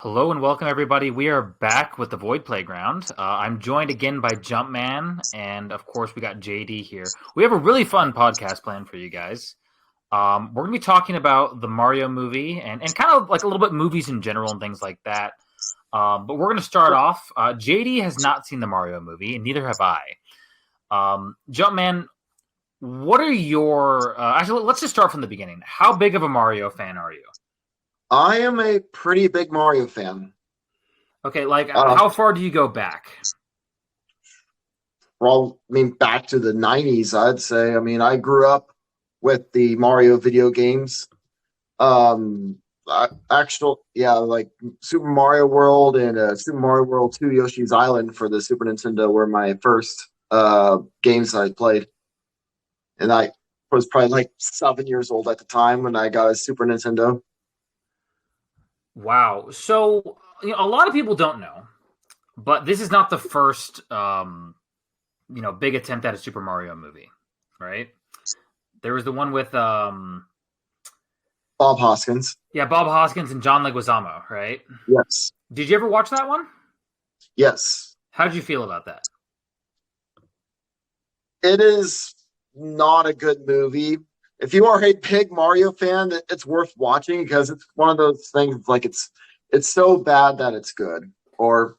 Hello and welcome, everybody. We are back with the Void Playground. I'm joined again by Jumpman, and of course, we got JD here. We have a really fun podcast planned for you guys. We're going to be talking about the Mario movie and kind of like a little bit movies in general and things like that. But we're going to start off. JD has not seen the Mario movie, and neither have I. Jumpman, what are your. Actually, let's just start from the beginning. How big of a Mario fan are you? I am a pretty big Mario fan. Okay, like how far do you go back? Well, back to the 90s, I'd say. I grew up with the Mario video games. Like Super Mario World and Super Mario World 2 Yoshi's Island for the Super Nintendo were my first games I played. And I was probably like 7 years old at the time when I got a Super Nintendo. Wow. So, a lot of people don't know, but this is not the first, big attempt at a Super Mario movie, right? There was the one with, Bob Hoskins. yeah, Bob Hoskins and John Leguizamo, right? Yes. Did you ever watch that one? Yes. How did you feel about that? It is not a good movie. If you are a big Mario fan, it's worth watching because it's one of those things like it's so bad that it's good, or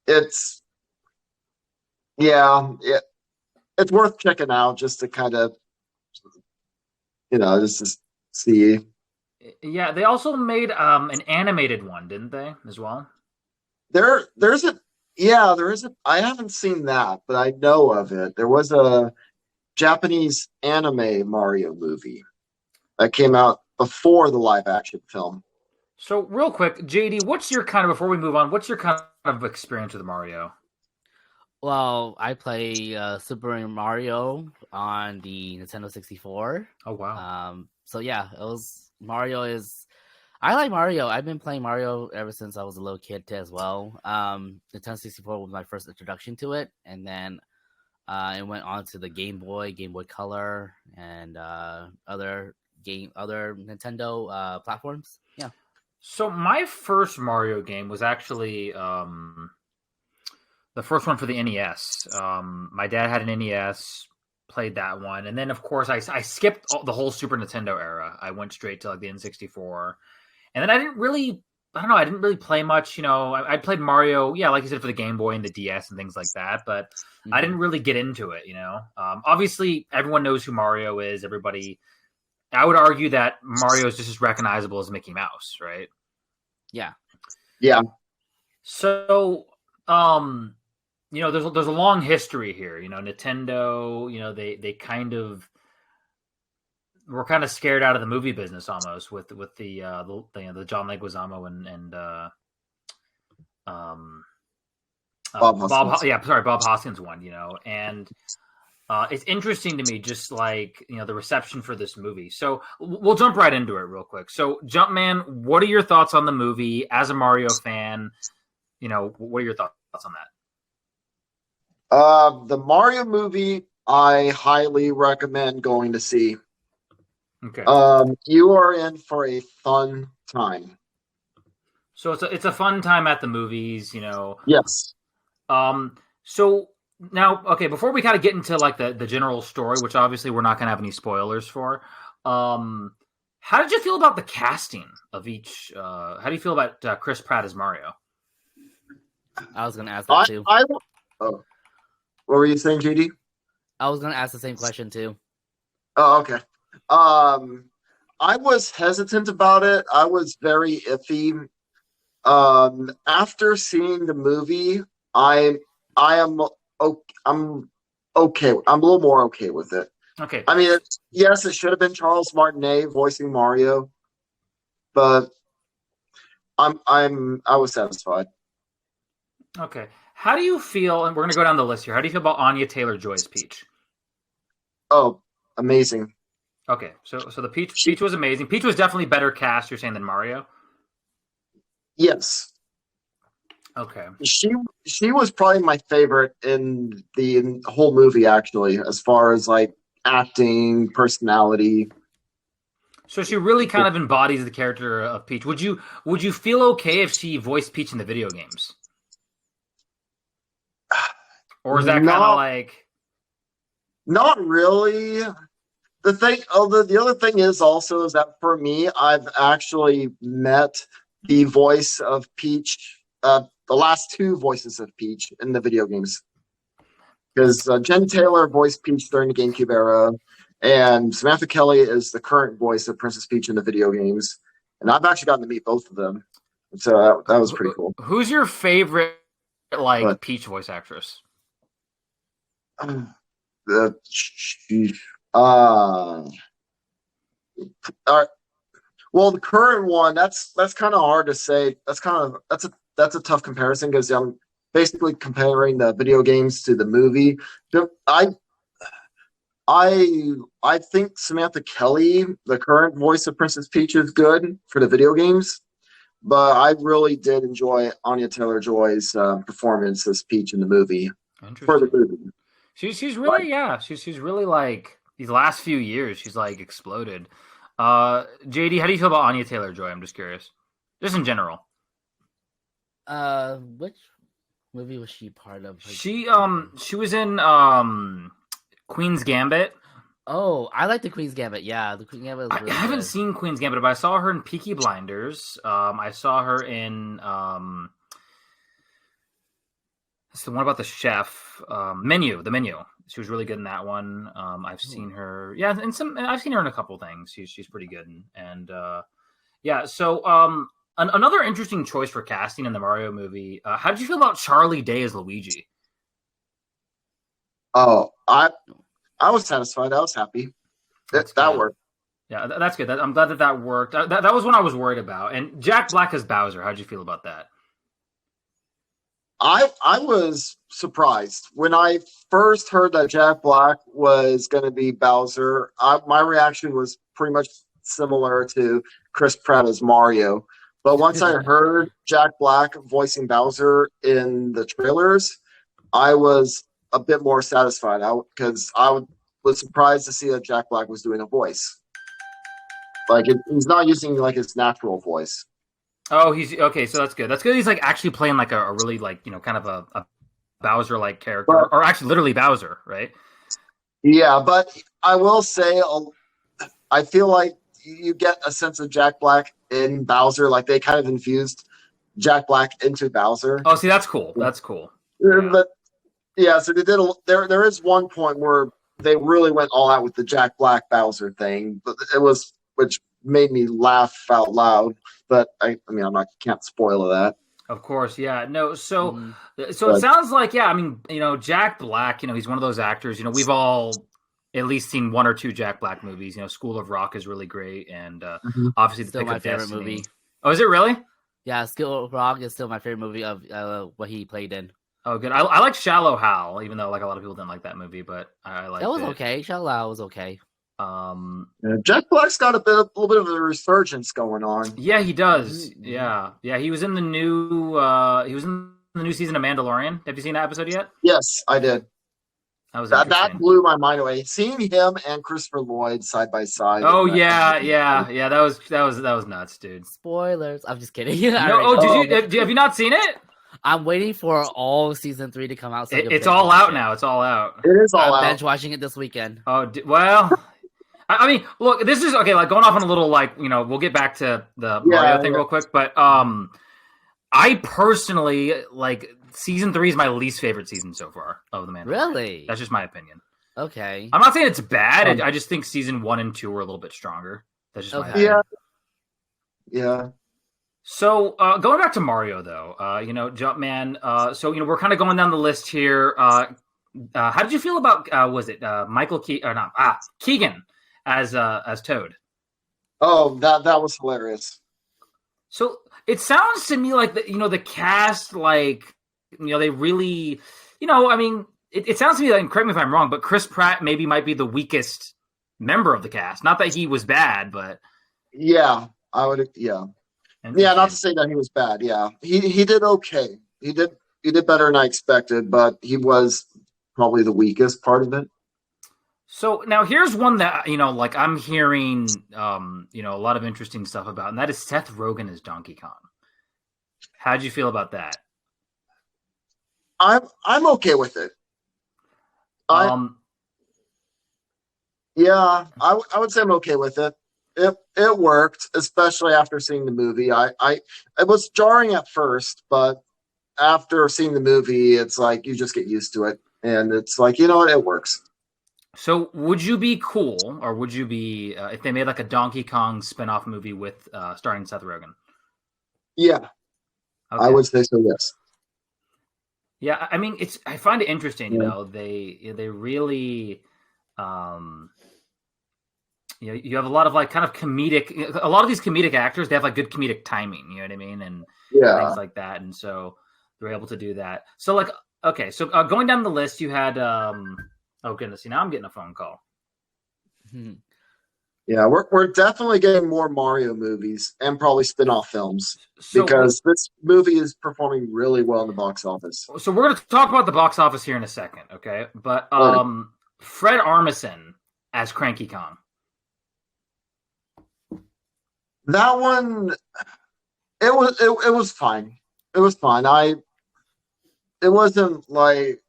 it's it's worth checking out just to kind of just to see. Yeah, they also made an animated one, didn't they, as well? There is a. I haven't seen that, but I know of it. There was a Japanese anime Mario movie that came out before the live action film. So, real quick, JD, before we move on, what's your kind of experience with Mario? Well, I play Super Mario on the Nintendo 64. Oh, wow. So yeah, I like Mario. I've been playing Mario ever since I was a little kid as well. Nintendo 64 was my first introduction to it, and then it went on to the Game Boy Color, and other Nintendo platforms. Yeah. So my first Mario game was actually the first one for the NES. My dad had an NES, played that one, and then of course I skipped the whole Super Nintendo era. I went straight to like the N64, and then I didn't really play much. I played Mario, yeah, like you said, for the Game Boy and the DS and things like that, but I didn't really get into it. Obviously everyone knows who Mario is. I would argue that Mario is just as recognizable as Mickey Mouse, right? Yeah. Yeah. So, there's a long history here. Nintendo, they kind of were kind of scared out of the movie business almost with the John Leguizamo and Bob Hoskins. Bob Hoskins one. And it's interesting to me, just like the reception for this movie. So we'll jump right into it real quick. So, Jumpman, what are your thoughts on the movie as a Mario fan? What are your thoughts on that? The Mario movie, I highly recommend going to see. Okay. You are in for a fun time. So it's a fun time at the movies, Yes. So now, okay, before we kind of get into like the general story, which obviously we're not going to have any spoilers for, how did you feel about the casting of each? How do you feel about Chris Pratt as Mario? I was going to ask that too. What were you saying, JD? I was going to ask the same question too. Oh, okay. I was hesitant about it. I was very iffy. After seeing the movie, I'm okay. I'm a little more okay with it. Okay. Yes, it should have been Charles Martinet voicing Mario, but I was satisfied. Okay. How do you feel? And we're going to go down the list here. How do you feel about Anya Taylor-Joy's Peach? Oh, amazing. Okay, so the Peach was amazing. Peach was definitely better cast, you're saying, than Mario? Yes. Okay. She was probably my favorite in the whole movie, actually, as far as like acting, personality. So she really kind of embodies the character of Peach. Would you feel okay if she voiced Peach in the video games? Or is that kind of like Not really. The other thing is also is that for me, I've actually met the voice of Peach, the last two voices of Peach in the video games. Because Jen Taylor voiced Peach during the GameCube era, and Samantha Kelly is the current voice of Princess Peach in the video games. And I've actually gotten to meet both of them, so that was pretty cool. Who's your favorite Peach voice actress? Well, the current one, that's kind of hard to say. That's a tough comparison because I'm basically comparing the video games to the movie. I think Samantha Kelly, the current voice of Princess Peach, is good for the video games, but I really did enjoy Anya Taylor-Joy's performance as Peach in the movie. For the movie. She's really she's really like these last few years she's like exploded. JD, how do you feel about Anya Taylor-Joy? I'm just curious, just in general. Which movie was she part of? She was in Queen's Gambit. Oh, I like the Queen's Gambit. Yeah, the Queen's Gambit. I haven't seen Queen's Gambit, but I saw her in Peaky Blinders. I saw her in it's the one about the chef. The menu. She was really good in that one. I've seen her, I've seen her in a couple things. She's pretty good, and So another interesting choice for casting in the Mario movie. How did you feel about Charlie Day as Luigi? Oh, I was satisfied. I was happy. That worked. Yeah, that's good. I'm glad that worked. That was one I was worried about. And Jack Black as Bowser. How did you feel about that? I was surprised when I first heard that Jack Black was going to be Bowser. My reaction was pretty much similar to Chris Pratt as Mario. But once I heard Jack Black voicing Bowser in the trailers, I was a bit more satisfied because I was surprised to see that Jack Black was doing a voice. Like he's not using like his natural voice. Oh, he's okay. So that's good. That's good. He's like actually playing like a really like kind of a Bowser like character, or actually literally Bowser, right? Yeah, but I will say, I feel like you get a sense of Jack Black in Bowser. Like they kind of infused Jack Black into Bowser. Oh, see, that's cool. That's cool. But so they did. There is one point where they really went all out with the Jack Black Bowser thing, but which made me laugh out loud. But I mean, can't spoil that. Of course, yeah. No, so it sounds like, Jack Black, he's one of those actors, we've all at least seen one or two Jack Black movies. School of Rock is really great, and obviously still my favorite movie. Oh, is it really? Yeah, School of Rock is still my favorite movie of what he played in. Oh, good. I like Shallow Hal, even though like a lot of people didn't like that movie, but I like it. That was okay. Shallow Hal was okay. Jack Black's got a little bit of a resurgence going on. Yeah, he does. Yeah. He was in the new season of Mandalorian. Have you seen that episode yet? Yes, I did. That blew my mind away. Seeing him and Christopher Lloyd side by side. Oh yeah. That was nuts, dude. Spoilers. I'm just kidding. Have you not seen it? I'm waiting for all season 3 to come out. So it's all out now. It's all out. It is all out. I'm binge watching it this weekend. Oh well. I mean, look, this is okay. Like going off on a little, we'll get back to the Mario thing real quick. But I personally like season 3 is my least favorite season so far of the Mandalorian. Really? That's just my opinion. Okay. I'm not saying it's bad. I just think season 1 and 2 were a little bit stronger. That's just my opinion. Yeah. So going back to Mario though, Jumpman. So we're kind of going down the list here. How did you feel about Keegan as Toad? Oh, that was hilarious. So it sounds to me like the cast, they really, it sounds to me like, correct me if I'm wrong, but Chris Pratt maybe might be the weakest member of the cast. Not that he was bad, but yeah, I would. Yeah, not to say that he was bad. Yeah, he did okay. He did better than I expected, but he was probably the weakest part of it. So now here's one that like I'm hearing, a lot of interesting stuff about, and that is Seth Rogen as Donkey Kong. How'd you feel about that? I'm okay with it. I Um, Yeah, I would say I'm okay with it. It worked, especially after seeing the movie. I it was jarring at first, but after seeing the movie, it's like you just get used to it, and it's like you know what, it works. so would you be cool, or would you be if they made like a Donkey Kong spin-off movie with starring Seth Rogen? Yeah, I Okay. would say so. Yes. Yeah, I mean, I find it interesting. Yeah. They really, um, you have a lot of like kind of comedic. A lot of these comedic actors, they have like good comedic timing. You know what I mean, and Yeah. things like that, and so they're able to do that. So like, okay, so going down the list, you had, oh goodness, now I'm getting a phone call. Mhm. Yeah, we're definitely getting more Mario movies and probably spin-off films So because this movie is performing really well in the box office. so we're going to talk about the box office here in a second, okay? But Right. Fred Armisen as Cranky Kong. That one, it was fine. It was fine. It wasn't like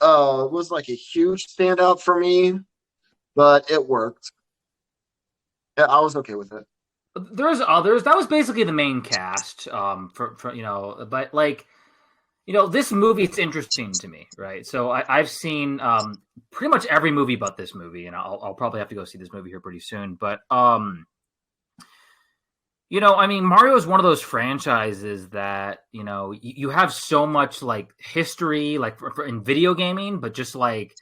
it was like a huge standout for me, but it worked. Yeah, I was okay with it. There's others. That was basically the main cast. For but like this movie, it's interesting to me, right? So I've seen pretty much every movie but this movie, and I'll probably have to go see this movie here pretty soon. But I mean, Mario is one of those franchises that you have so much like history, like in video gaming, but just like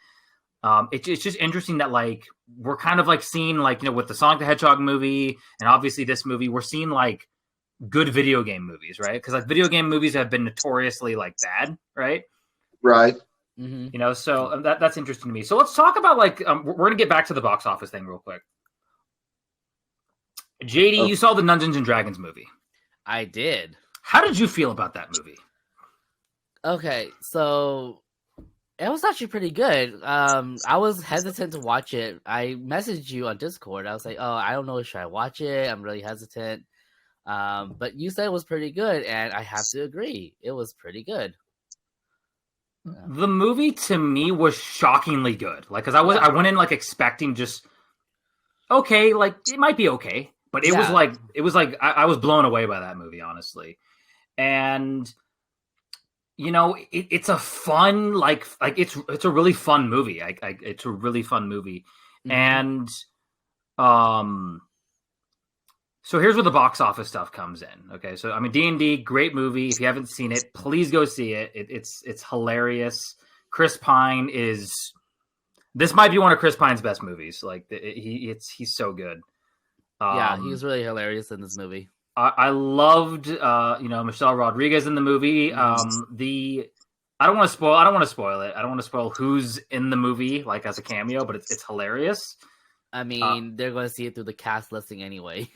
it's just interesting that like we're kind of like seeing like with the Sonic the Hedgehog movie and obviously this movie, we're seeing like good video game movies, right? Because like video game movies have been notoriously like bad, right? Right. Mm-hmm. So that's interesting to me. So let's talk about like we're gonna get back to the box office thing real quick. JD, Oh, you saw the Dungeons and Dragons movie. I did. How did you feel about that movie? Okay, so it was actually pretty good. I was hesitant to watch it. I messaged you on Discord. I was like, "Oh, I don't know, should I watch it? I'm really hesitant." But you said it was pretty good, and I have to agree, it was pretty good. The movie to me was shockingly good. Like, cause I went in like expecting just okay, like it might be okay, but it was like I was blown away by that movie, honestly. And it's a fun like it's a really fun movie. It's a really fun movie, Mhm. and so here's where the box office stuff comes in. Okay, so I mean D&D, great movie. If you haven't seen it, please go see it. It's hilarious. Chris Pine is this might be one of Chris Pine's best movies. Like he's so good. Yeah, he was really hilarious in this movie. I loved Michelle Rodriguez in the movie. I don't want to spoil it. I don't want to spoil who's in the movie like as a cameo, but it's hilarious. I mean, they're going to see it through the cast listing anyway.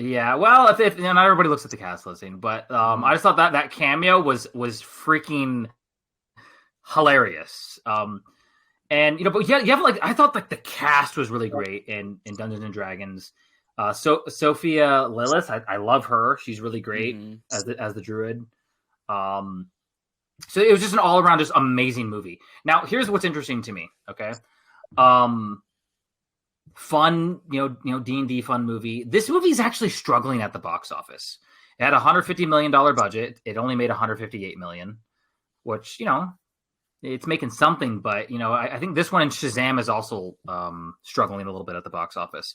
Yeah, well, if not everybody looks at the cast listing, but I just thought that cameo was freaking hilarious. And but yeah, you have like I thought like the cast was really great in Dungeons and Dragons. So Sophia Lillis, I love her. She's really great as the druid. So it was just an all around just amazing movie. Now here's what's interesting to me. Okay, fun D&D fun movie. This movie is actually struggling at the box office. It had $150 million budget. It only made $158 million, which it's making something. But I think this one in Shazam is also struggling a little bit at the box office.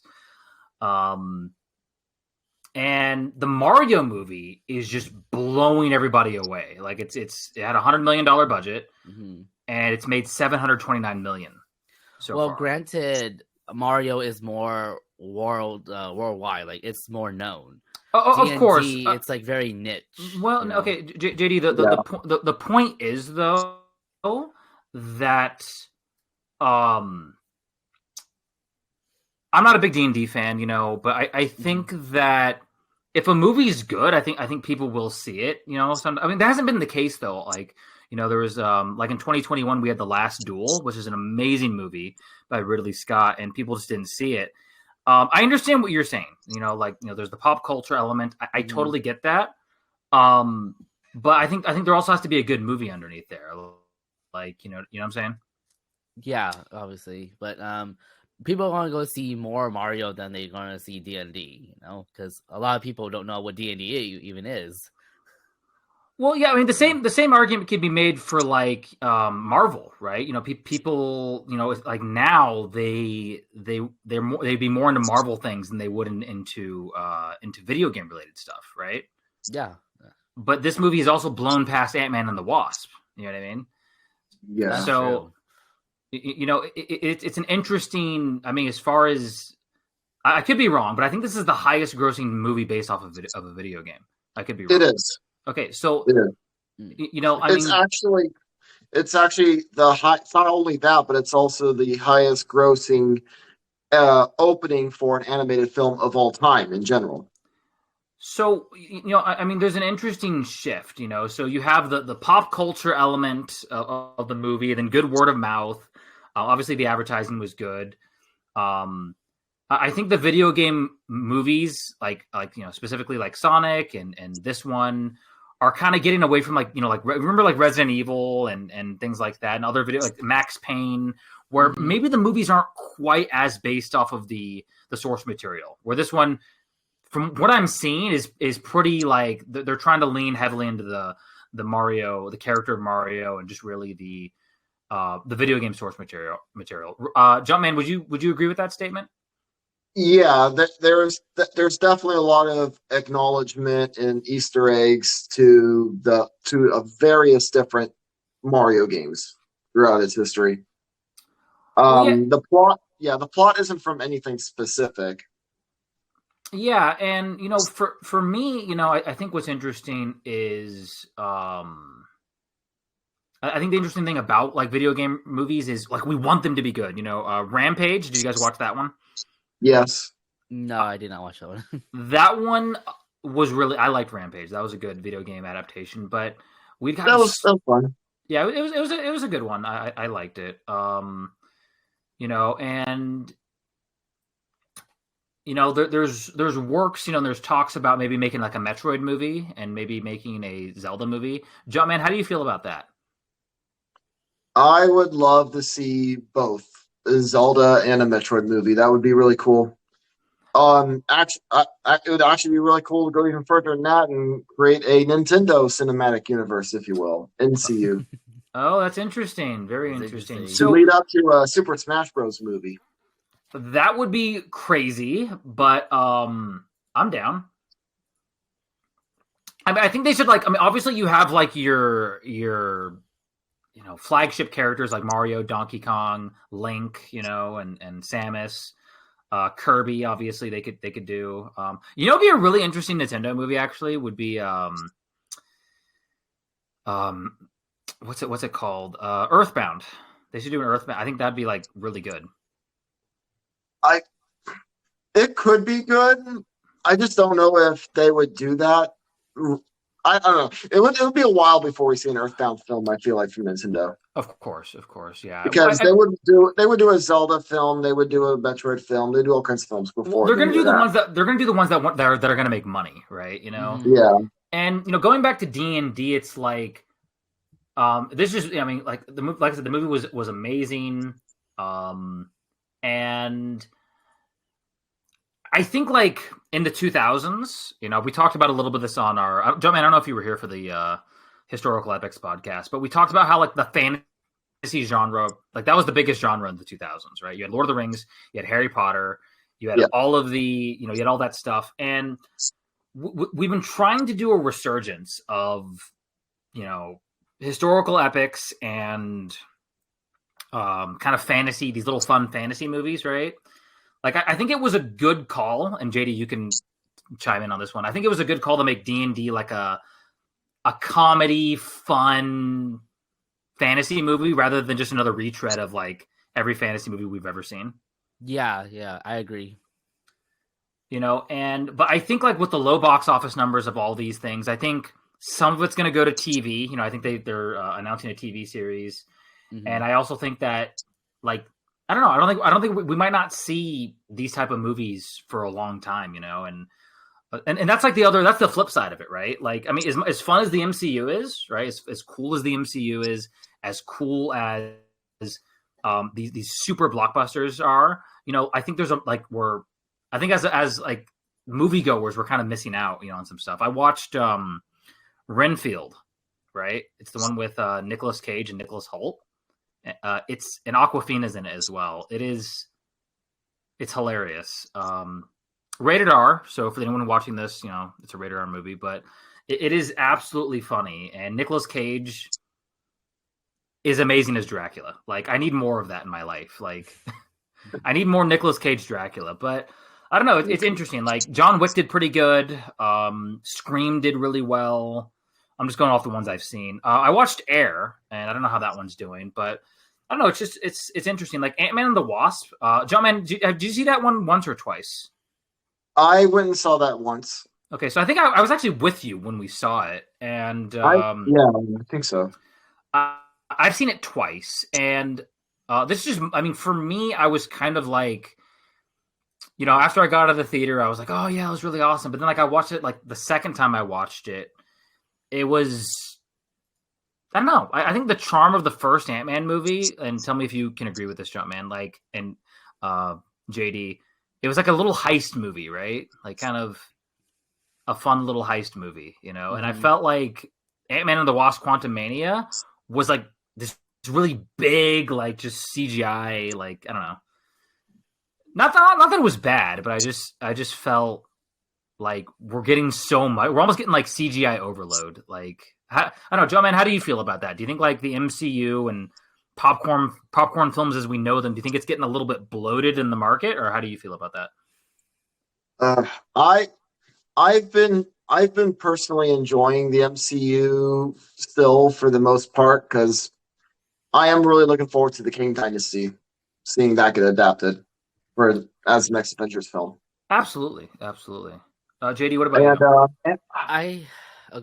And the Mario movie is just blowing everybody away. Like it had $100 million budget, and it's made $729 million. So well, far. Granted, Mario is more worldwide. Like it's more known. Oh, of course, it's like very niche. Well, okay, JD. The point is though that I'm not a big D&D fan, but I think that if a movie is good, I think people will see it. I mean, that hasn't been the case though. Like, There was like in 2021 we had The Last Duel, which is an amazing movie by Ridley Scott, and people just didn't see it. I understand what you're saying. There's the pop culture element. I totally get that. But I think there also has to be a good movie underneath there. You know what I'm saying? Yeah, obviously, but people want to go see more Mario than they're going to see D&D, because a lot of people don't know what D&D even is. Well, yeah, I mean the same argument could be made for like Marvel, right? People, like now they'd be more into Marvel things than they would into video game related stuff, right? Yeah. But this movie is also blown past Ant-Man and the Wasp. You know what I mean? Yeah. That's So, true. it's an interesting. I mean, as far as I could be wrong, but I think this is the highest grossing movie based off of a video game. I could be wrong. It is. Okay, so It is. It's actually the high. It's not only that, but it's also the highest grossing opening for an animated film of all time in general. So, I mean, there's an interesting shift, So you have the pop culture element of the movie, and then good word of mouth. Obviously, the advertising was good. I think the video game movies, specifically like Sonic and this one, are kind of getting away from remember like Resident Evil and things like that, and other video like Max Payne, where maybe the movies aren't quite as based off of the source material. Where this one, from what I'm seeing, is pretty like they're trying to lean heavily into the Mario, the character of Mario, and just really the video game source material. Jumpman, would you agree with that statement? Yeah, there's definitely a lot of acknowledgement and Easter eggs to various different Mario games throughout its history. The plot isn't from anything specific. Yeah, and for me, I think what's interesting is I think the interesting thing about like video game movies is like we want them to be good. Rampage. Did you guys watch that one? Yes. No, I did not watch that one. That one was I liked Rampage. That was a good video game adaptation, but that was fun. Yeah, it was a good one. I liked it. And there's works, there's talks about maybe making like a Metroid movie and maybe making a Zelda movie. Jumpman, how do you feel about that? I would love to see both a Zelda and a Metroid movie. That would be really cool. Actually, it would actually be really cool to go even further than that and create a Nintendo cinematic universe, if you will, NCU. Oh, that's interesting. Very interesting. To lead up to a Super Smash Bros. Movie. That would be crazy, but I'm down. I think they should obviously you have like your flagship characters like Mario, Donkey Kong, Link, and Samus, Kirby. Obviously, they could do. It'd be a really interesting Nintendo movie. Actually, would be what's it called? Earthbound. They should do an Earthbound. I think that'd be like really good. It could be good. I just don't know if they would do that. I don't know. It would be a while before we see an Earthbound film. I feel like from Nintendo. Of course, yeah. Because they would do a Zelda film. They would do a Metroid film. They do all kinds of films before. They're going to do the ones that are going to make money, right? Yeah. And going back to D&D, it's like this is. I mean, like like I said, the movie was amazing. And I think like in the 2000s, we talked about a little bit of this on our Jumpman. I don't know if you were here for the Historical Epics podcast, but we talked about how like the fantasy genre, like that was the biggest genre in the 2000s, right? You had Lord of the Rings, you had Harry Potter, you had all of the, you had all that stuff. And we've been trying to do a resurgence of, historical epics and kind of fantasy, these little fun fantasy movies, right? Like, I think it was a good call, and JD, you can chime in on this one. I think it was a good call to make D&D like a comedy, fun fantasy movie rather than just another retread of like every fantasy movie we've ever seen. Yeah, I agree. But I think like with the low box office numbers of all these things, I think Some of it's going to go to TV. I think they're announcing a TV series, and I also think that like I don't know. I don't think we might not see these type of movies for a long time. And that's like that's the flip side of it, right? Like, I mean, as fun as the MCU is, right? As cool as the MCU is, as cool as these super blockbusters are, I think there's I think as like moviegoers, we're kind of missing out, on some stuff. I watched Renfield, right? It's the one with Nicolas Cage and Nicholas Hoult. It's and Aquafina's in it as well. It's hilarious. Rated R, so for anyone watching this, it's a rated R movie, but it is absolutely funny. And Nicolas Cage is amazing as Dracula. Like, I need more of that in my life. Like, I need more Nicolas Cage Dracula. But I don't know. It's interesting. Like, John Wick did pretty good. Scream did really well. I'm just going off the ones I've seen. I watched Air, and I don't know how that one's doing, but I don't know. It's interesting. Like Ant-Man and the Wasp. John, man, did you see that one once or twice? I went and saw that once. Okay, so I think I was actually with you when we saw it, and I think so. I've seen it twice, and this is just, I mean, for me, I was kind of like, after I got out of the theater, I was like, oh yeah, it was really awesome. But then, like, I watched it, like, the second time I watched it, it was, I don't know. I think the charm of the first Ant-Man movie, and tell me if you can agree with this, John, man, like, and JD, it was like a little heist movie, right? Like, kind of a fun little heist movie, And I felt like Ant-Man and the Wasp: Quantumania was like this really big, like, just CGI, like, I don't know. Not that it was bad, but I just felt like we're getting so much. We're almost getting like CGI overload. Like, I don't know, John, man, how do you feel about that? Do you think like the MCU and popcorn films as we know them, do you think it's getting a little bit bloated in the market, or how do you feel about that? I've been personally enjoying the MCU still for the most part, because I am really looking forward to the King Dynasty, seeing that get adapted as the next Avengers film. Absolutely. JD, what about you? Go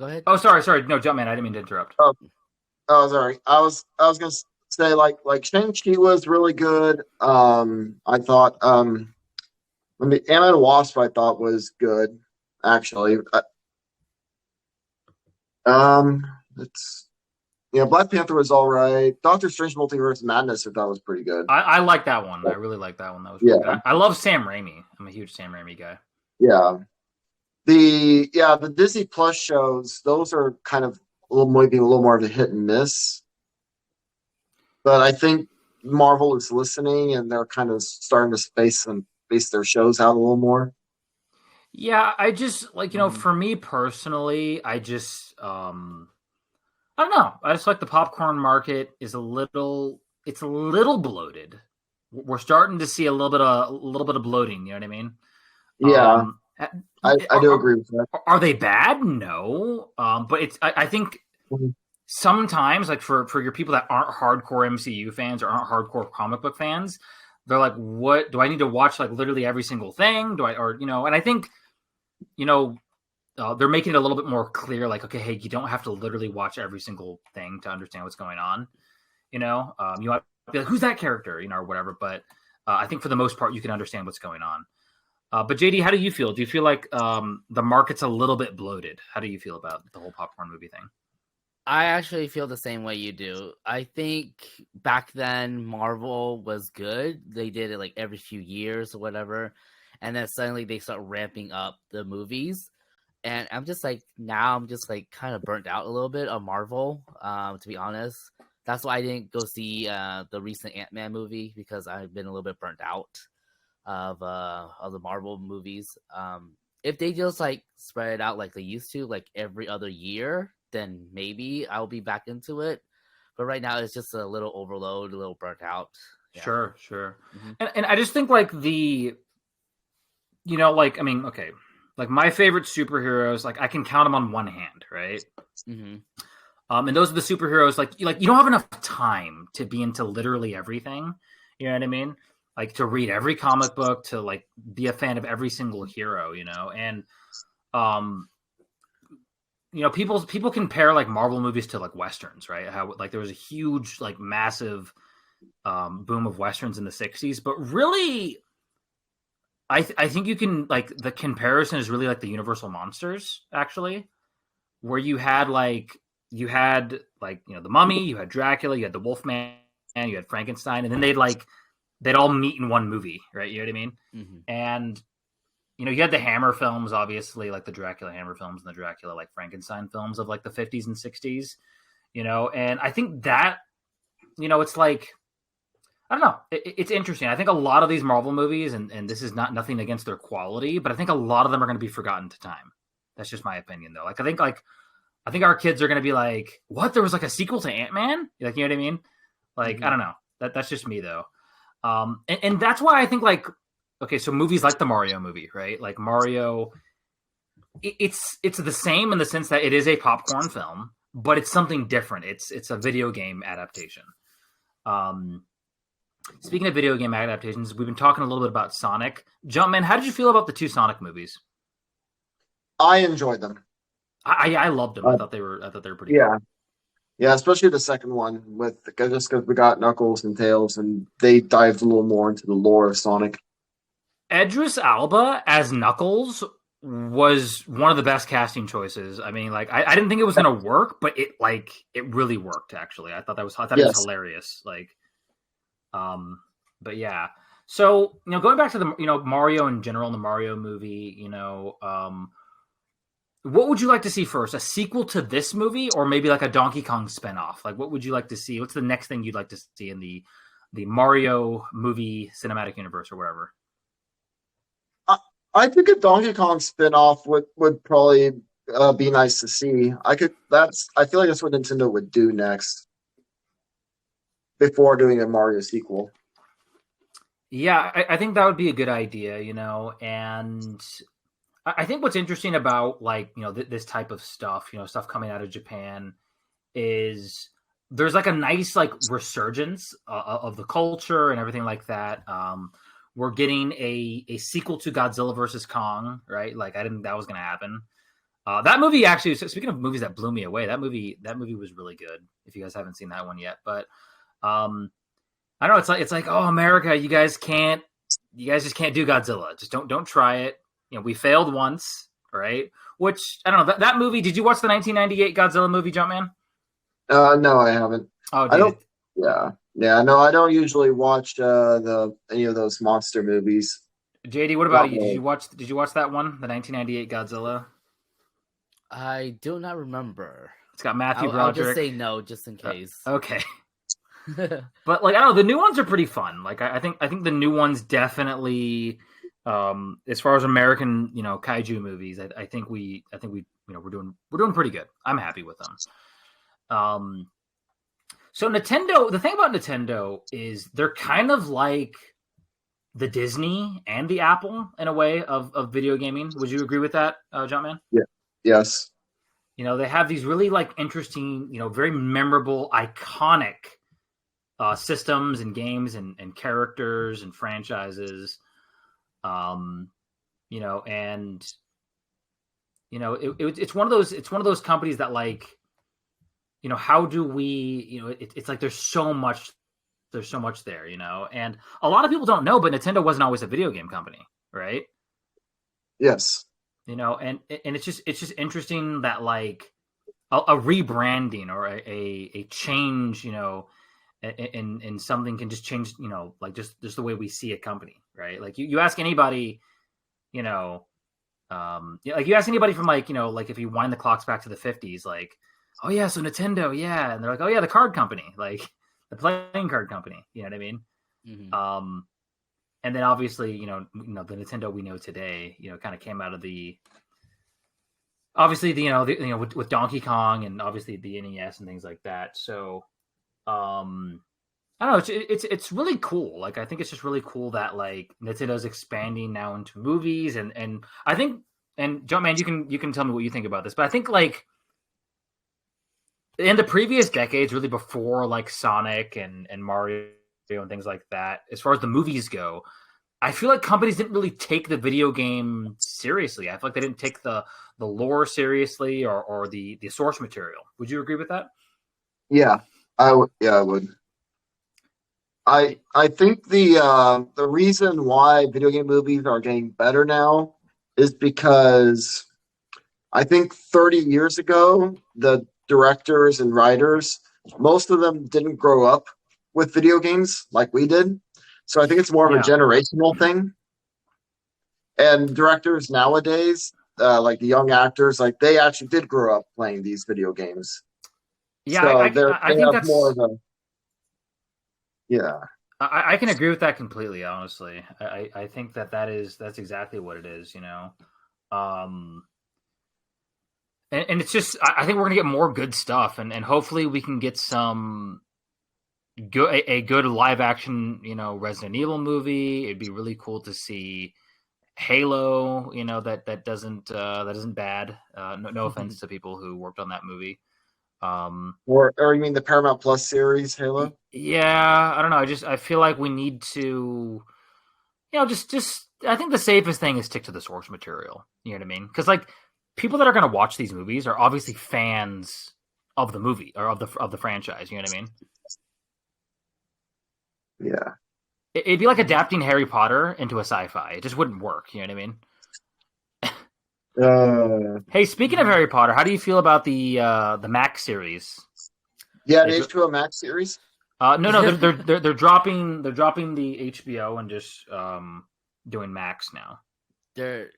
ahead. Oh, sorry. No, Jumpman, I didn't mean to interrupt. Oh, sorry. I was gonna say like Shang-Chi was really good. I thought Ant-Man and Wasp I thought was good, actually. Black Panther was all right. Doctor Strange Multiverse Madness I thought was pretty good. I like that one. I really like that one. That was really good. I love Sam Raimi. I'm a huge Sam Raimi guy. Yeah. The Disney Plus shows, those are kind of maybe a little more of a hit and miss. But I think Marvel is listening, and they're kind of starting to space their shows out a little more. Yeah, I just like, for me personally, I just I don't know. I just like the popcorn market is it's a little bloated. We're starting to see a little bit of bloating, you know what I mean? Yeah. I do agree with that. Are they bad? No. But I think sometimes, like for your people that aren't hardcore MCU fans or aren't hardcore comic book fans, they're like, what do I need to watch? Like literally every single thing? And I think, they're making it a little bit more clear, like, okay, hey, you don't have to literally watch every single thing to understand what's going on. You might be like, who's that character, or whatever. But I think for the most part, you can understand what's going on. But JD, how do you feel? Do you feel like the market's a little bit bloated? How do you feel about the whole popcorn movie thing? I actually feel the same way you do. I think back then Marvel was good. They did it like every few years or whatever. And then suddenly they start ramping up the movies. And I'm just like, now I'm just like kind of burnt out a little bit on Marvel, to be honest. That's why I didn't go see the recent Ant-Man movie, because I've been a little bit burnt out of the Marvel movies. If they just like spread it out like they used to, like every other year, then maybe I'll be back into it. But right now it's just a little overload, a little burnt out. Yeah. Sure. Mm-hmm. And I just think like okay, like my favorite superheroes, like I can count them on one hand, right? Mm-hmm. And those are the superheroes like you don't have enough time to be into literally everything. You know what I mean? Like to read every comic book, to like be a fan of every single hero, and people compare like Marvel movies to like westerns, right? How like there was a huge like massive boom of westerns in the 60s, but really I think you can like the comparison is really like the Universal monsters actually, where you had the Mummy, you had Dracula, you had the Wolfman, you had Frankenstein, and then they'd all meet in one movie, right? You know what I mean? Mm-hmm. And you had the Hammer films, obviously, like the Dracula Hammer films and the Dracula like Frankenstein films of like the 50s and 60s, and I think that, it's like, I don't know, it's interesting. I think a lot of these Marvel movies, and this is nothing against their quality, but I think a lot of them are going to be forgotten to time. That's just my opinion, though. Like, I think our kids are going to be like, what? There was like a sequel to Ant-Man? Like, you know what I mean? Like, Mm-hmm. I don't know. That's just me, though. And that's why I think like, okay, so movies like the Mario movie, right? Like Mario, it's the same in the sense that it is a popcorn film, but it's something different. It's a video game adaptation. Speaking of video game adaptations, we've been talking a little bit about Sonic. Jumpman, how did you feel about the two Sonic movies? I enjoyed them. I loved them. I thought they were pretty Yeah. cool. Yeah, especially the second one just because we got Knuckles and Tails, and they dived a little more into the lore of Sonic. Idris Elba as Knuckles was one of the best casting choices. I mean, like I didn't think it was going to work, but it really worked. Actually, I thought it was hilarious. Like, but yeah. So going back to the Mario in general, in the Mario movie, what would you like to see first? A sequel to this movie, or maybe like a Donkey Kong spinoff? Like, what would you like to see? What's the next thing you'd like to see in the Mario movie cinematic universe or wherever? I think a Donkey Kong spinoff would probably be nice to see. I feel like that's what Nintendo would do next before doing a Mario sequel. Yeah, I think that would be a good idea, and I think what's interesting about like, this type of stuff, stuff coming out of Japan is there's like a nice like resurgence of the culture and everything like that. We're getting a sequel to Godzilla versus Kong, right? Like I didn't think that was going to happen. That movie actually, speaking of movies that blew me away, that movie was really good. If you guys haven't seen that one yet, but I don't know. It's like, oh, America, you guys just can't do Godzilla. Just don't try it. We failed once, right? Which I don't know. That movie. Did you watch the 1998 Godzilla movie, Jumpman? No, I haven't. Oh, dude. I don't. Yeah. No, I don't usually watch any of those monster movies. JD, what about you? Did you watch that one, the 1998 Godzilla? I do not remember. It's got Matthew Broderick. I'll just say no, just in case. Okay. But like I don't know, the new ones are pretty fun. Like I think the new ones definitely, as far as American kaiju movies, I think we we're doing pretty good. I'm happy with them. So Nintendo, the thing about Nintendo is they're kind of like the Disney and the Apple in a way of video gaming. Would you agree with that, Jumpman? Yeah. Yes. They have these really like interesting, very memorable, iconic systems and games and characters and franchises. And it's one of those companies that like, how do we, it's like there's so much there, and a lot of people don't know, but Nintendo wasn't always a video game company, right? Yes. And it's just interesting that like a rebranding or a change, in something can just change, like just the way we see a company, right? Like you ask anybody, like you ask anybody from like, like if you wind the clocks back to the 50s, like, oh yeah, so Nintendo, yeah, and they're like, oh yeah, the card company, like the playing card company, you know what I mean? Mm-hmm. And then obviously, the Nintendo we know today, kind of came out of obviously with Donkey Kong and obviously the NES and things like that. So, I don't know. It's really cool. Like I think it's just really cool that like Nintendo's expanding now into movies and I think, and Jumpman, you can tell me what you think about this, but I think like in the previous decades, really before like Sonic and Mario and things like that, as far as the movies go, I feel like companies didn't really take the video game seriously. I feel like they didn't take the the lore seriously or the source material. Would you agree with that? Yeah, I would. Yeah, I would. I think the reason why video game movies are getting better now is because I think 30 years ago, the directors and writers, most of them didn't grow up with video games like we did. So I think it's more of a Yeah. generational thing. And directors nowadays, like the young actors, like they actually did grow up playing these video games. Yeah, So I they think have more that's. of a, yeah. I can agree with that completely. Honestly, I think that's exactly what it is. Um, and it's just I think we're gonna get more good stuff, and hopefully we can get some good a good live action Resident Evil movie. It'd be really cool to see Halo. That doesn't bad. No offense to people who worked on that movie. Or you mean the Paramount Plus series, Halo? Yeah, I don't know. I feel like we need to, just I think the safest thing is stick to the source material. You know what I mean? Because like people that are going to watch these movies are obviously fans of the movie or of the franchise. You know what I mean? Yeah. It'd be like adapting Harry Potter into a sci-fi. It just wouldn't work. You know what I mean? Hey, speaking of Harry Potter, how do you feel about the Max series? Yeah, the H2O Max series. No, they're dropping the HBO and just doing Max now. They're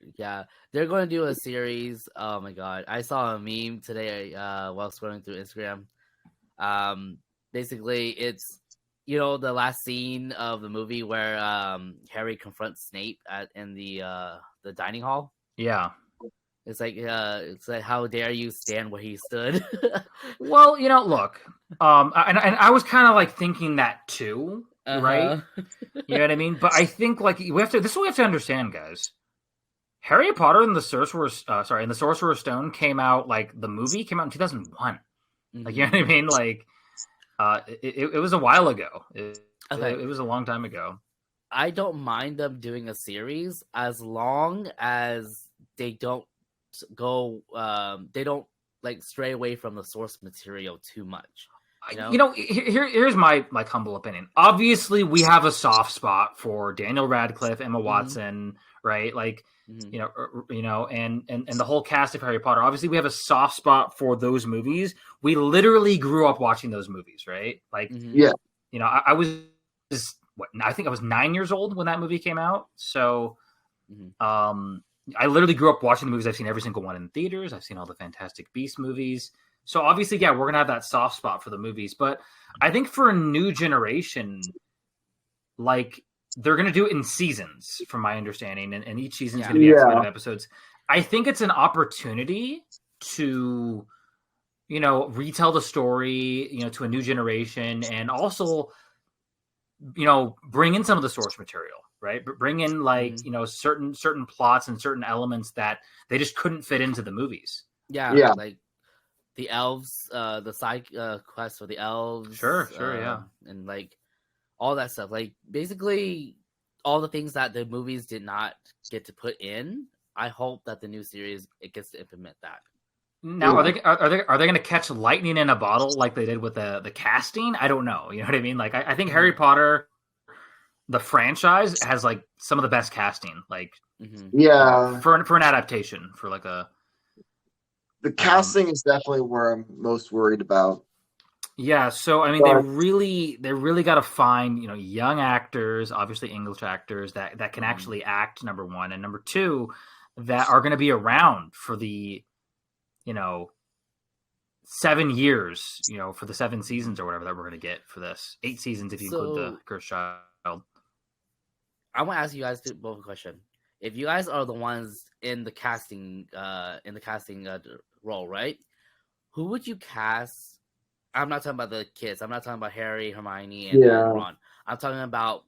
going to do a series. Oh my god, I saw a meme today while scrolling through Instagram. Basically, it's the last scene of the movie where Harry confronts Snape in the dining hall. Yeah. It's like how dare you stand where he stood? Well, look, and I was kind of like thinking that too, right? You know what I mean? But I think like this is what we have to understand, guys. Harry Potter and the Sorcerer's Stone came out the movie came out in 2001. Mm-hmm. Like, you know what I mean? Like, it was a while ago. It was a long time ago. I don't mind them doing a series as long as they don't stray away from the source material too much. Here's my humble opinion. Obviously, we have a soft spot for Daniel Radcliffe, Emma Watson, right? Like, and the whole cast of Harry Potter. Obviously, we have a soft spot for those movies. We literally grew up watching those movies, right? Like, yeah, I was I think I was 9 years old when that movie came out. So, I literally grew up watching the movies. I've seen every single one in theaters. I've seen all the Fantastic Beasts movies. So obviously, yeah, we're going to have that soft spot for the movies. But I think for a new generation, like they're going to do it in seasons, from my understanding. And each season is going to be X amount of episodes. I think it's an opportunity to, retell the story, to a new generation and also, bring in some of the source material. Right, but bring in certain plots and certain elements that they just couldn't fit into the movies. Yeah. Like the elves, the side quest for the elves. Sure, yeah, and like all that stuff. Like basically all the things that the movies did not get to put in. I hope that the new series it gets to implement that. Now, are they going to catch lightning in a bottle like they did with the casting? I don't know. You know what I mean? Like I think Harry Potter. The franchise has like some of the best casting, like for an adaptation for like a. The casting is definitely where I'm most worried about. Yeah, so I mean, they really got to find young actors, obviously English actors that can actually act. Number one, and number two, that are going to be around for the 7 years, for the 7 seasons or whatever that we're going to get for this 8 seasons if you include the Cursed Child. I want to ask you guys both a question. If you guys are the ones in the casting role, right? Who would you cast? I'm not talking about the kids. I'm not talking about Harry, Hermione, and Ron. I'm talking about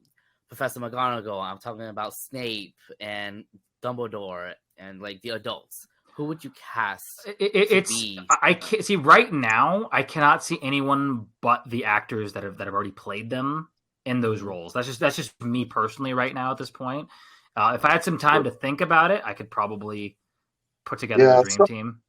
Professor McGonagall. I'm talking about Snape and Dumbledore and like the adults. Who would you cast? I can't see right now. I cannot see anyone but the actors that have already played them in those roles. That's just me personally right now at this point. If I had some time to think about it, I could probably put together a Yeah, dream team.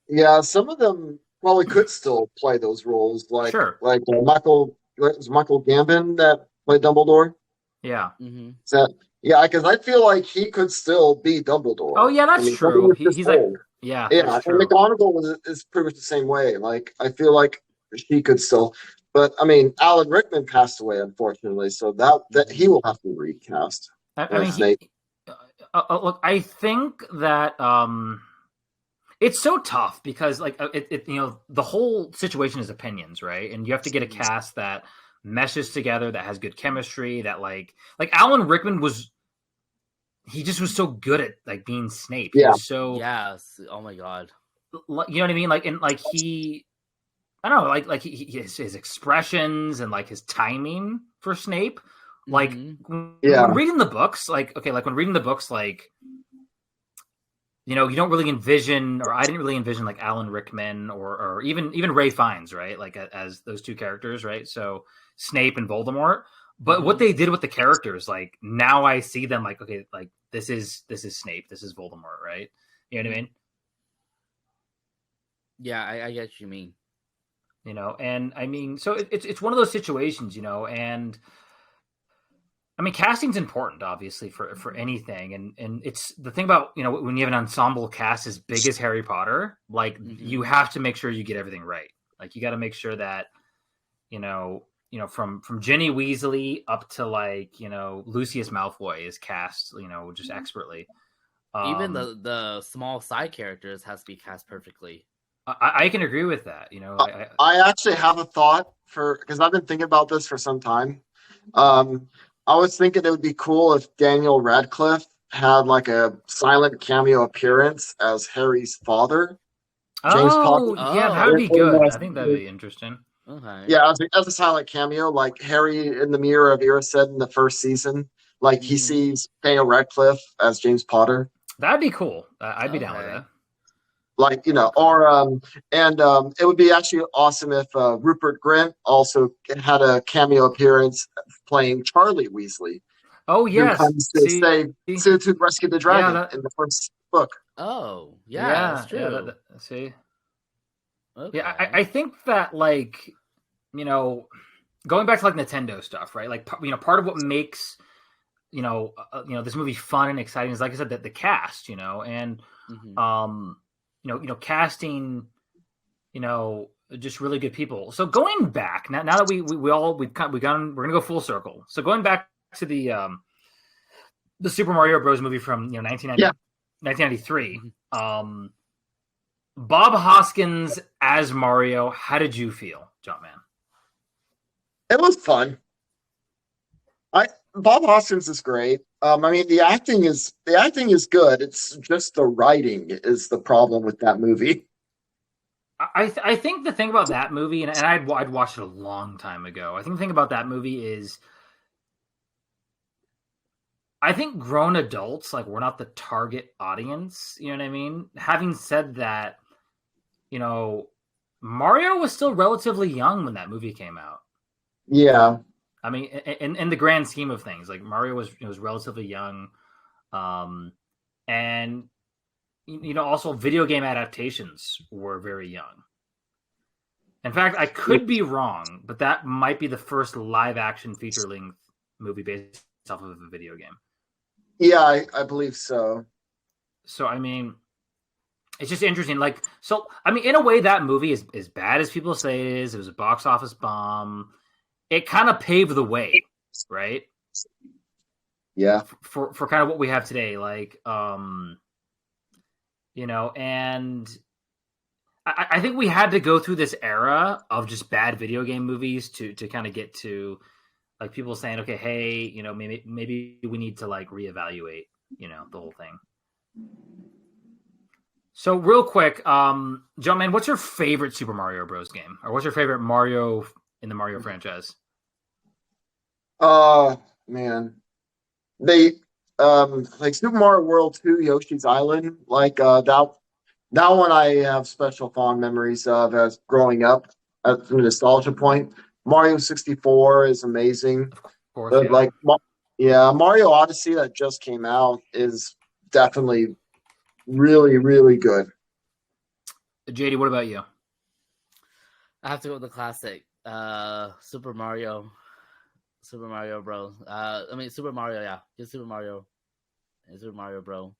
yeah. Some of them probably could still play those roles, Sure. like Michael. It was Michael Gambon that played Dumbledore. Yeah. Mm-hmm. Is that yeah? Because I feel like he could still be Oh Dumbledore. yeah, I that's mean, true. Dumbledore's just He's like, old. yeah, that's Yeah, and true. McGonagall is pretty much the same way. Like, I feel like she could still, but I mean, Alan Rickman passed away unfortunately, so that he will have to be recast I as mean, Snape. look, I think that it's so tough because like the whole situation is opinions, right? And you have to get a cast that meshes together, that has good chemistry, that like Alan Rickman was he just was so good at like being Snape. He Yeah, was so Yes. Oh my god. you know what I mean? Like and like I don't know, his expressions and like his timing for Snape. Like yeah, when reading the books, like when reading the books, like you don't really envision, or I didn't really envision like Alan Rickman or even Ray Fiennes, right? Like as those two characters, right? So Snape and Voldemort. But what they did with the characters, like now I see them like, okay, like this is Snape, this is Voldemort, right? You know what I mean? Yeah, I get what you mean. And I mean, so it's one of those situations, and I mean, casting's important, obviously, for anything, and it's the thing about when you have an ensemble cast as big as Harry Potter, like you have to make sure you get everything right. Like you got to make sure that from Ginny Weasley up to like Lucius Malfoy is cast just expertly. Even the small side characters has to be cast perfectly. I can agree with that. I actually have a thought because I've been thinking about this for some time. I was thinking it would be cool if Daniel Radcliffe had like a silent cameo appearance as Harry's father, James Potter. Yeah, that would be good. I think that'd be interesting. Okay. Yeah, as a silent cameo, like Harry in the Mirror of Erised in the first season, like he sees Daniel Radcliffe as James Potter. That'd be cool. I'd be down with that. Like it would be actually awesome if Rupert Grint also had a cameo appearance playing Charlie Weasley. Oh yes, who comes to rescue the dragon in the first book. Oh yeah, that's true. See, okay. Yeah, I think that like going back to like Nintendo stuff, right? Like part of what makes this movie fun and exciting is, like I said, that the cast, and casting, just really good people. So going back now that we're gonna go full circle. So going back to the Super Mario Bros. Movie from 1993. Bob Hoskins as Mario. How did you feel, Jumpman? It was fun. Bob Hoskins is great. I mean, the acting is good. It's just the writing is the problem with that movie. I think the thing about that movie, and I'd watched it a long time ago. I think the thing about that movie is, I think grown adults, like, we're not the target audience. You know what I mean? Having said that, Mario was still relatively young when that movie came out. Yeah. I mean, in the grand scheme of things, like Mario was relatively young, and also video game adaptations were very young. In fact, I could be wrong, but that might be the first live action feature length movie based off of a video game. Yeah, I believe so. So I mean, it's just interesting. Like, so I mean, in a way, that movie is as bad as people say it is. It was a box office bomb. It kind of paved the way, right? Yeah. For kind of what we have today, like, and I think we had to go through this era of just bad video game movies to kind of get to like people saying, okay, hey, maybe we need to like reevaluate, the whole thing. So real quick, Jumpman, what's your favorite Super Mario Bros. Game, or what's your favorite Mario in the Mario franchise? Man, they like Super Mario World 2, Yoshi's Island, like that one I have special fond memories of as growing up at the nostalgia point. Mario 64 is amazing. Of course, yeah. Like Mario Odyssey that just came out is definitely really, really good. JD, what about you? I have to go with the classic, Super Mario Bros. Super Mario, yeah, just Super Mario and Super Mario Bro.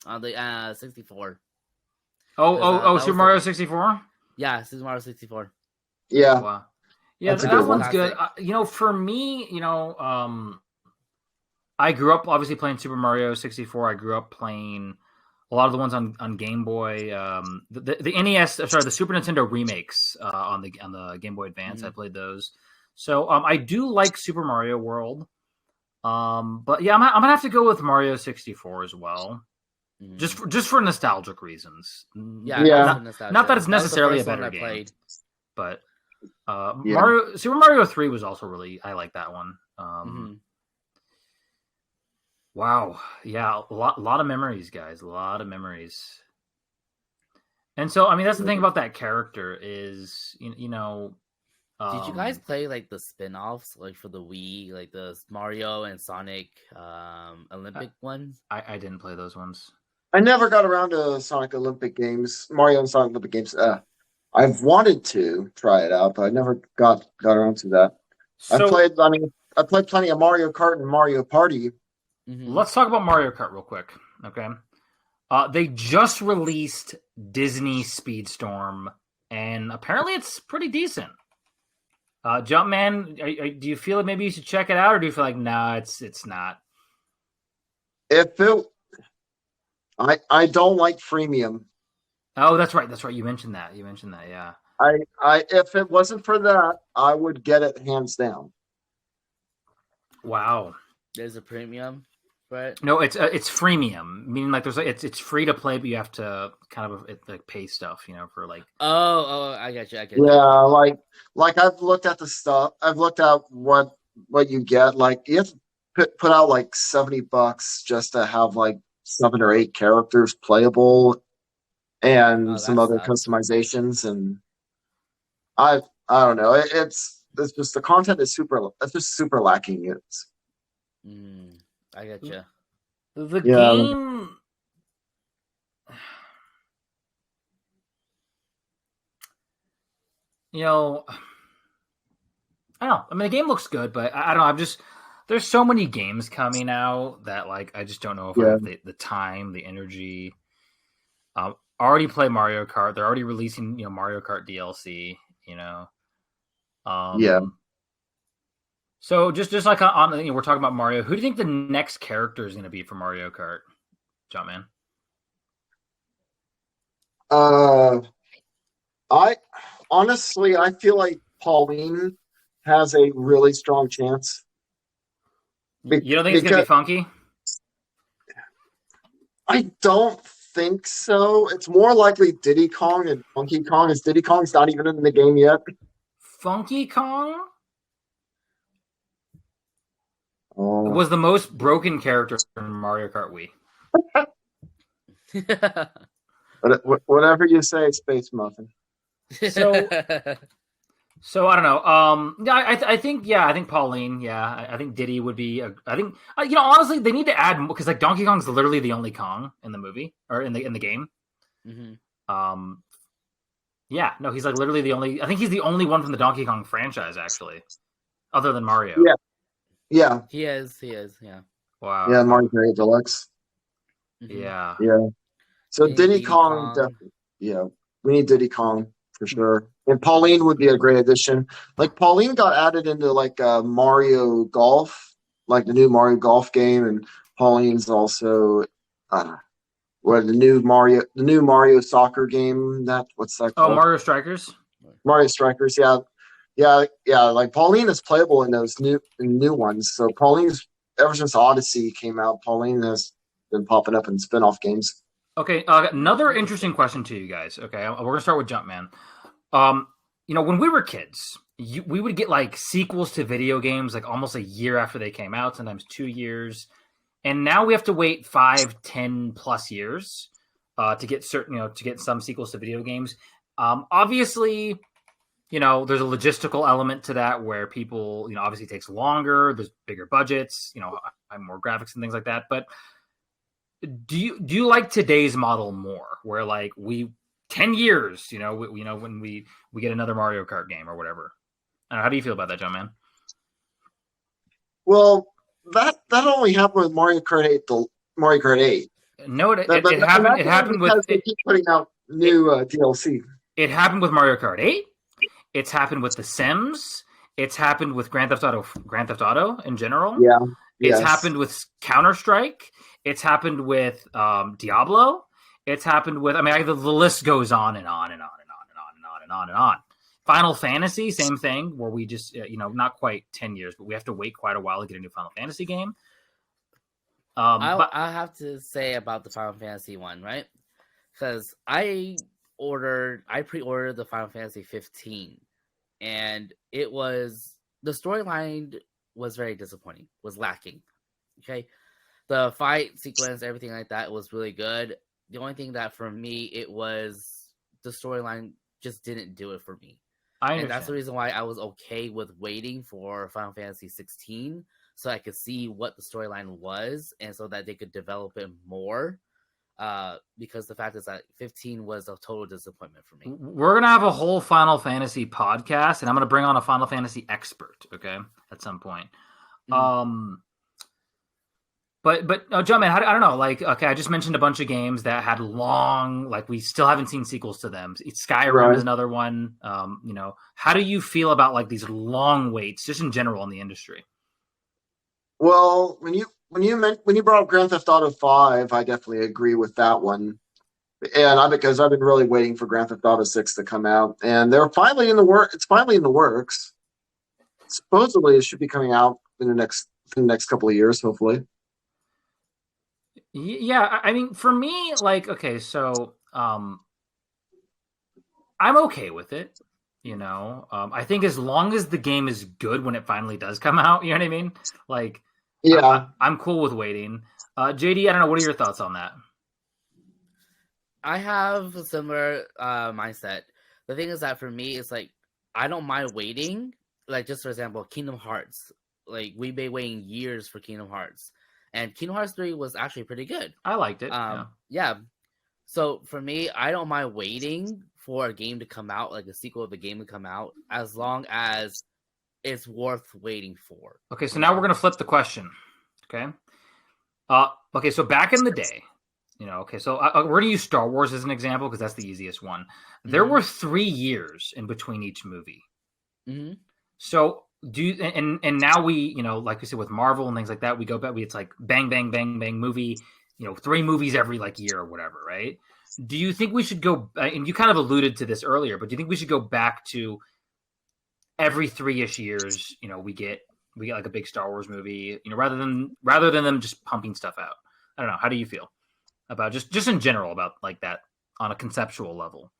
On the 64. Super Mario 64. Yeah, Super Mario 64. Yeah, Wow. Yeah, that's a that good one's one. good. For me, I grew up obviously playing Super Mario 64. I grew up playing a lot of the ones on Game Boy. The NES, the Super Nintendo remakes on the Game Boy Advance. I played those. So I do like Super Mario World. But yeah, I'm gonna have to go with Mario 64 as well. Just for nostalgic reasons. Yeah, not that it's necessarily a better game. Played. But Super Mario 3 was also I like that one. Wow, yeah, a lot of memories, guys, a lot of memories. And so, I mean, that's the thing about that character is, Did you guys play like the spin-offs, like for the Wii, like the Mario and Sonic Olympic ones? I didn't play those ones. I never got around to Sonic Olympic games, Mario and Sonic Olympic games. I've wanted to try it out, but I never got around to that. I played plenty of Mario Kart and Mario Party. Let's talk about Mario Kart real quick, okay? They just released Disney Speedstorm, and apparently it's pretty decent. Jumpman, do you feel like maybe you should check it out, or do you feel like nah, it's not? I don't like freemium. Oh, that's right. You mentioned that. Yeah. If it wasn't for that, I would get it hands down. Wow. There's a premium, right? No, it's freemium, meaning like it's free to play, but you have to kind of like pay stuff, for like. Oh, I got you. Yeah, like I've looked at the stuff. I've looked at what you get. Like you have to put out like $70 just to have like 7 or 8 characters playable, and some other customizations. And I don't know. It's just the content is super lacking. It's. I got you. The game. I don't know. I mean, the game looks good, but I don't know. There's so many games coming out that like I just don't know if I have the time, the energy. Already play Mario Kart. They're already releasing Mario Kart DLC. So just like on we're talking about Mario. Who do you think the next character is going to be for Mario Kart, Jumpman? I honestly feel like Pauline has a really strong chance. You don't think it's going to be Funky? I don't think so. It's more likely Diddy Kong and Funky Kong. As Diddy Kong's not even in the game yet. Funky Kong was the most broken character in Mario Kart Wii. Whatever you say, Space Muffin. So I don't know. I think Pauline. Yeah, I think Diddy would be. I think honestly, they need to add because like Donkey Kong's literally the only Kong in the movie or in the game. Yeah, no, he's like literally the only. I think he's the only one from the Donkey Kong franchise actually, other than Mario. Yeah. He is. Yeah. Wow. Yeah, Mario Kart Deluxe. Yeah. So Diddy Kong. Definitely, we need Diddy Kong for sure. And Pauline would be a great addition. Like Pauline got added into like Mario Golf, like the new Mario Golf game, and Pauline's also the new Mario soccer game. What's that called? Oh, Mario Strikers. Mario Strikers, yeah. Like Pauline is playable in those new ones. So Pauline's ever since Odyssey came out, Pauline has been popping up in spin-off games. Okay, another interesting question to you guys. Okay, we're gonna start with Jumpman. When we were kids, we would get like sequels to video games like almost a year after they came out, sometimes 2 years, and now we have to wait 5, 10 plus years to get some sequels to video games. Obviously, there's a logistical element to that where people, obviously it takes longer. There's bigger budgets, more graphics and things like that. But do you like today's model more, where like we 10 years, when we get another Mario Kart game or whatever? I don't know, how do you feel about that, John, man? Well, that only happened with Mario Kart 8. The Mario Kart 8. No, But it happened. It that's only happened with because they keep putting out new DLC. it happened with Mario Kart 8. It's happened with The Sims. It's happened with Grand Theft Auto in general. Yeah. It's Yes. happened with Counter-Strike. It's happened with Diablo. It's happened with, I mean, the list goes on and on and on and on and on and on and on and on. Final Fantasy, same thing, where we just, not quite 10 years, but we have to wait quite a while to get a new Final Fantasy game. I have to say about the Final Fantasy one, right? Because I pre-ordered the Final Fantasy 15, and the storyline was very disappointing, was lacking. Okay, the fight sequence, everything like that was really good. The only thing that for me, it was the storyline just didn't do it for me. And that's the reason why I was okay with waiting for Final Fantasy 16, so I could see what the storyline was, and so that they could develop it more. Because the fact is that 15 was a total disappointment for me. We're gonna have a whole Final Fantasy podcast, and I'm gonna bring on a Final Fantasy expert, okay, at some point. Mm-hmm. But John, man, I don't know. Like, okay, I just mentioned a bunch of games that had long, like we still haven't seen sequels to them. Skyrim is another one. How do you feel about like these long waits, just in general in the industry? Well, when you brought up Grand Theft Auto 5, I definitely agree with that one. And because I've been really waiting for Grand Theft Auto 6 to come out, and they're finally in the work. It's finally in the works. Supposedly, it should be coming out in the next couple of years, hopefully. Yeah, I mean, for me, like, okay, so I'm okay with it. I think as long as the game is good when it finally does come out, you know what I mean? Like, yeah, I'm cool with waiting. JD, I don't know. What are your thoughts on that? I have a similar mindset. The thing is that for me, it's like I don't mind waiting. Like, just for example, Kingdom Hearts. Like, we've been waiting years for Kingdom Hearts. And Kingdom Hearts 3 was actually pretty good. I liked it. Yeah. So for me, I don't mind waiting for a game to come out, like a sequel of the game to come out, as long as it's worth waiting for. Okay, so now we're going to flip the question. Okay. Okay, so back in the day, so we're going to use Star Wars as an example because that's the easiest one. There were 3 years in between each movie. Mm-hmm. So and now we, like we said with Marvel and things like that, we go back, it's like bang, bang, bang, bang movie, 3 movies every like year or whatever, right? Do you think we should go, and you kind of alluded to this earlier, but do you think we should go back to every 3-ish years, we get like a big Star Wars movie, rather than them just pumping stuff out? I don't know. How do you feel about just in general about like that on a conceptual level?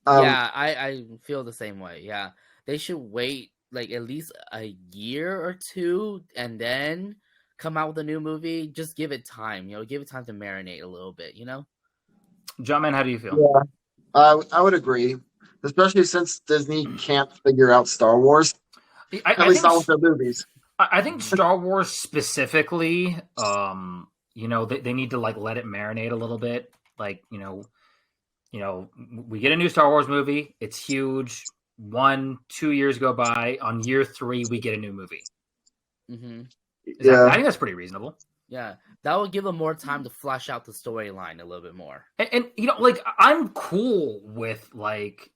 Yeah, I feel the same way. Yeah. They should wait like at least a year or 2 and then come out with a new movie. Just give it time, give it time to marinate a little bit, John, man, how do you feel? Yeah, I would agree, especially since Disney can't figure out Star Wars. At least not with their movies. I think Star Wars specifically, they need to like let it marinate a little bit. Like, we get a new Star Wars movie. It's huge. 1-2 years go by. On year 3, we get a new movie. Mm-hmm. I think that's pretty reasonable. Yeah, that will give them more time to flesh out the storyline a little bit more. And like I'm cool with like,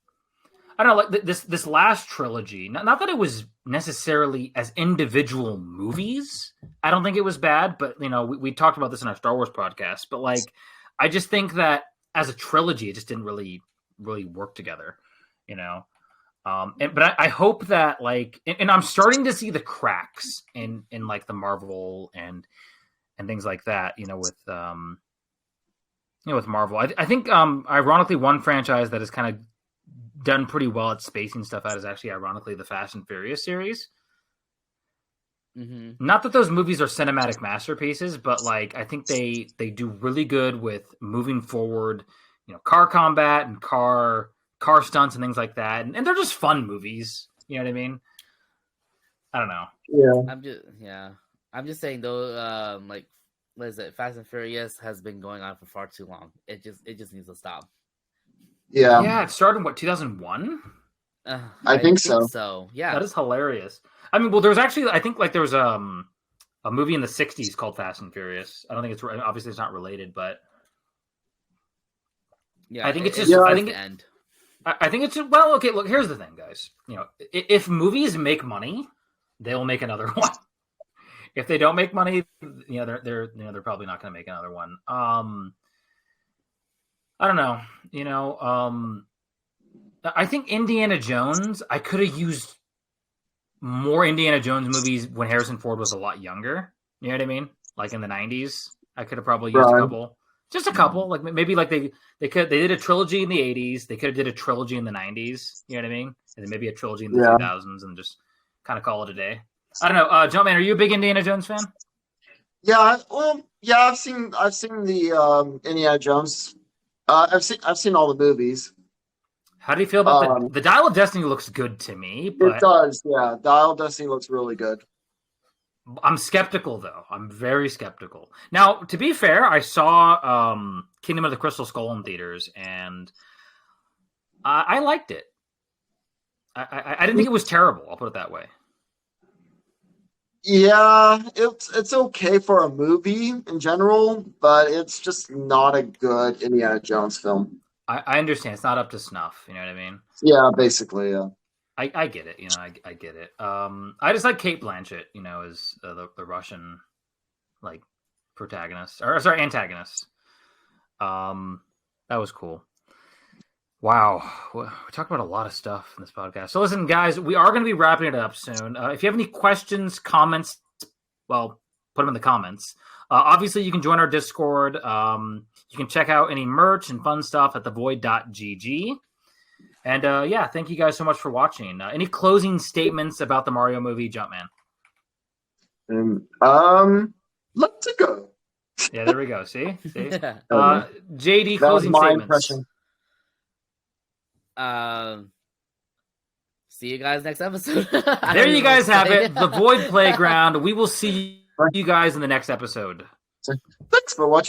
I don't know, like this last trilogy. Not that it was necessarily as individual movies. I don't think it was bad, but we talked about this in our Star Wars podcast. But like, I just think that as a trilogy, it just didn't really work together. But I hope that like, and I'm starting to see the cracks in like the Marvel and things like that, with Marvel. I think ironically one franchise that has kind of done pretty well at spacing stuff out is actually ironically the Fast and Furious series. Mm-hmm. Not that those movies are cinematic masterpieces, but like I think they do really good with moving forward, car combat and car stunts and things like that, and they're just fun movies. You know what I mean? I don't know. Yeah. I'm just saying though, like what is it? Fast and Furious has been going on for far too long. It just needs to stop. Yeah, it started in what, 2001? I think so. So yeah, That is hilarious. I mean, well, there was actually, I think, like there was a movie in the 60s called Fast and Furious. I don't think it's obviously it's not related, but yeah. I think it's just I think the end. I think it's well. Okay, look. Here's the thing, guys. If movies make money, they will make another one. If they don't make money, they're probably not going to make another one. I don't know. I think Indiana Jones. I could have used more Indiana Jones movies when Harrison Ford was a lot younger. You know what I mean? Like in the 90s, I could have probably used a couple. Just a couple, like maybe like they did a trilogy in the 80s. They could have did a trilogy in the 90s. You know what I mean? And then maybe a trilogy in the 2000s, and just kind of call it a day. I don't know, Jumpman. Are you a big Indiana Jones fan? Yeah, well, yeah. I've seen the Indiana Jones. I've seen all the movies. How do you feel about the Dial of Destiny? Looks good to me. But it does, yeah. Dial of Destiny looks really good. I'm skeptical, though. I'm very skeptical. Now, to be fair, I saw Kingdom of the Crystal Skull in theaters, and I liked it. I didn't think it was terrible. I'll put it that way. Yeah, it's okay for a movie in general, but it's just not a good Indiana Jones film. I understand. It's not up to snuff. You know what I mean? Yeah, basically, yeah. I get it. I get it. I just like Kate Blanchett, as the Russian, like, protagonist. Or, sorry, antagonist. That was cool. Wow. We talked about a lot of stuff in this podcast. So listen, guys, we are going to be wrapping it up soon. If you have any questions, comments, well, put them in the comments. Obviously, you can join our Discord. You can check out any merch and fun stuff at thevoid.gg. And thank you guys so much for watching. Any closing statements about the Mario movie, Jumpman? Let's go. Yeah, there we go. See? JD, that closing statements. Impression. See you guys next episode. There you guys have it. The Void Playground. We will see you guys in the next episode. Thanks for watching.